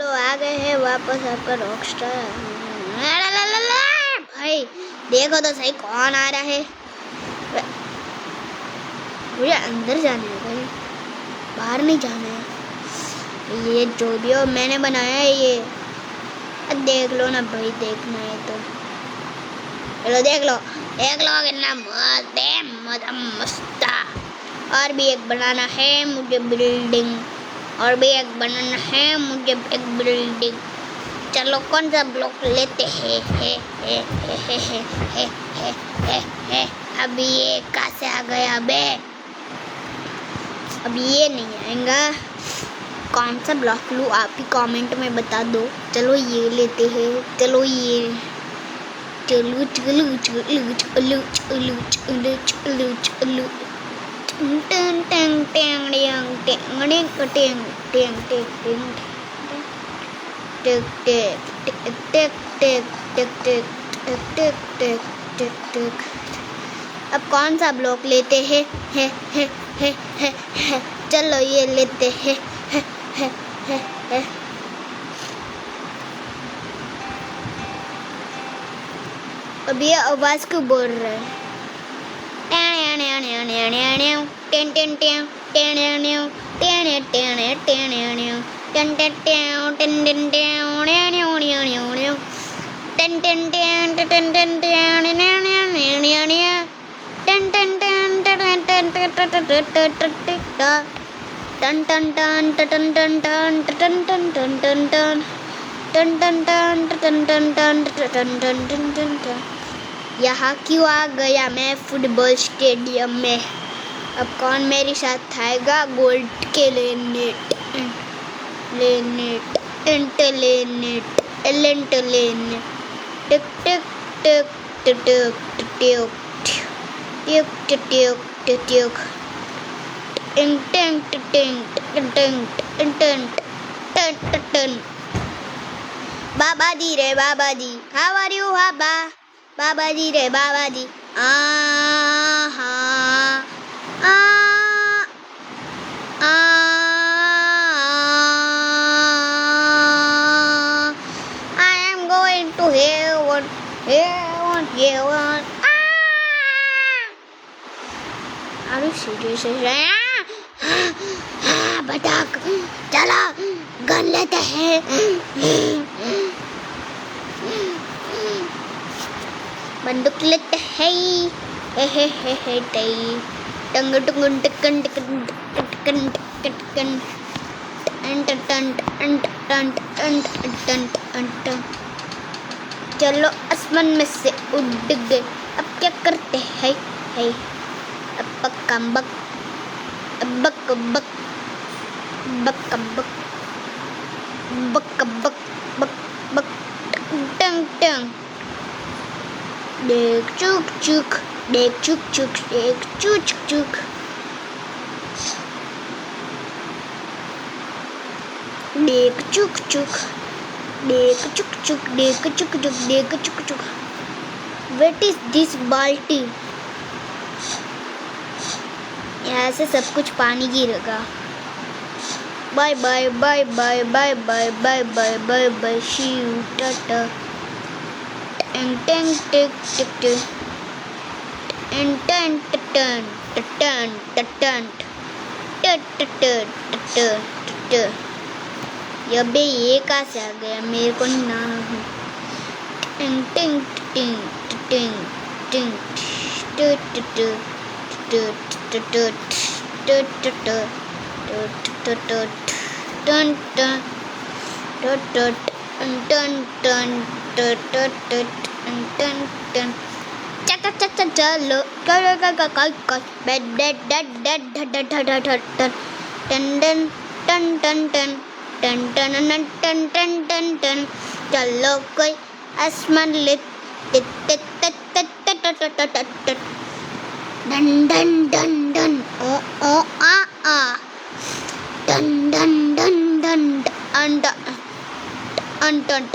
तो आ गए हैं वापस आपका रॉकस्टार। भाई देखो तो सही कौन आ रहा है। मुझे अंदर जाना है भाई, बाहर नहीं जाना है। ये जो भी हो मैंने बनाया है ये, देख लो ना भाई, देखना है तो चलो देख लो कितना मस्त है, मजा मस्त। और भी एक बनाना है मुझे बिल्डिंग, और भी एक बनाना है मुझे एक बिल्डिंग। चलो कौन सा ब्लॉक लेते हैं? है। अभी ये कहाँ से आ गया बे? अब ये नहीं आएगा। कौन सा ब्लॉक लूँ आप ही कमेंट में बता दो। चलो ये लेते हैं, चलो ये चलो चलो चलो चलो चलो चलो चलो चलो टन टन टन टन टन टन टन टन टिक टिक टिक टिक टिक टिक टिक टिक टिक टिक। अब कौन सा ब्लॉक लेते हैं? है। चलो ये लेते हैं। है। अब ये आवाज क्यों बोल रहा है? यहाँ क्यों आ गया मैं फुटबॉल स्टेडियम में? अब कौन मेरे साथ आएगा गोल्ड के लेने? टिक टिक टिक टिक टिक टिक टिक टिक टिक टिक। बाबा जी रे बाबा जी, हाउ आर यू बाबा जी रे बाबा जी। I am going to heaven. Are you serious? बटक, चलो गन लेते हैं। बंदूक लेते हैं। टंग टुंग टकन टकन टकन टकन टन। चलो आसमान में से उड़ गए, अब क्या करते हैं? अब बक बक बक बक बक बक बक बक टंग टंग। देख चुक चुक, देख चुक चुक, देख चुक चुक, देख चुक चुक, देख चुक चुक, देख चुक चुक, देख चुक चुक। What is this बाल्टी? यहाँ से सब कुछ पानी गिरेगा। Bye bye bye bye bye bye bye bye bye bye see you टाटा। टंग टंग टिक टिक टिक टन टन टन टन टन टन। ये बे ये कहाँ से आ गया? मेरे को नहीं नाना है। टंग टंग टिंग टिंग टिंग चलो चलो कोई आसमान ले डन डन डन डन ओ आ डन डन डन डन अंड अंट अंट अंट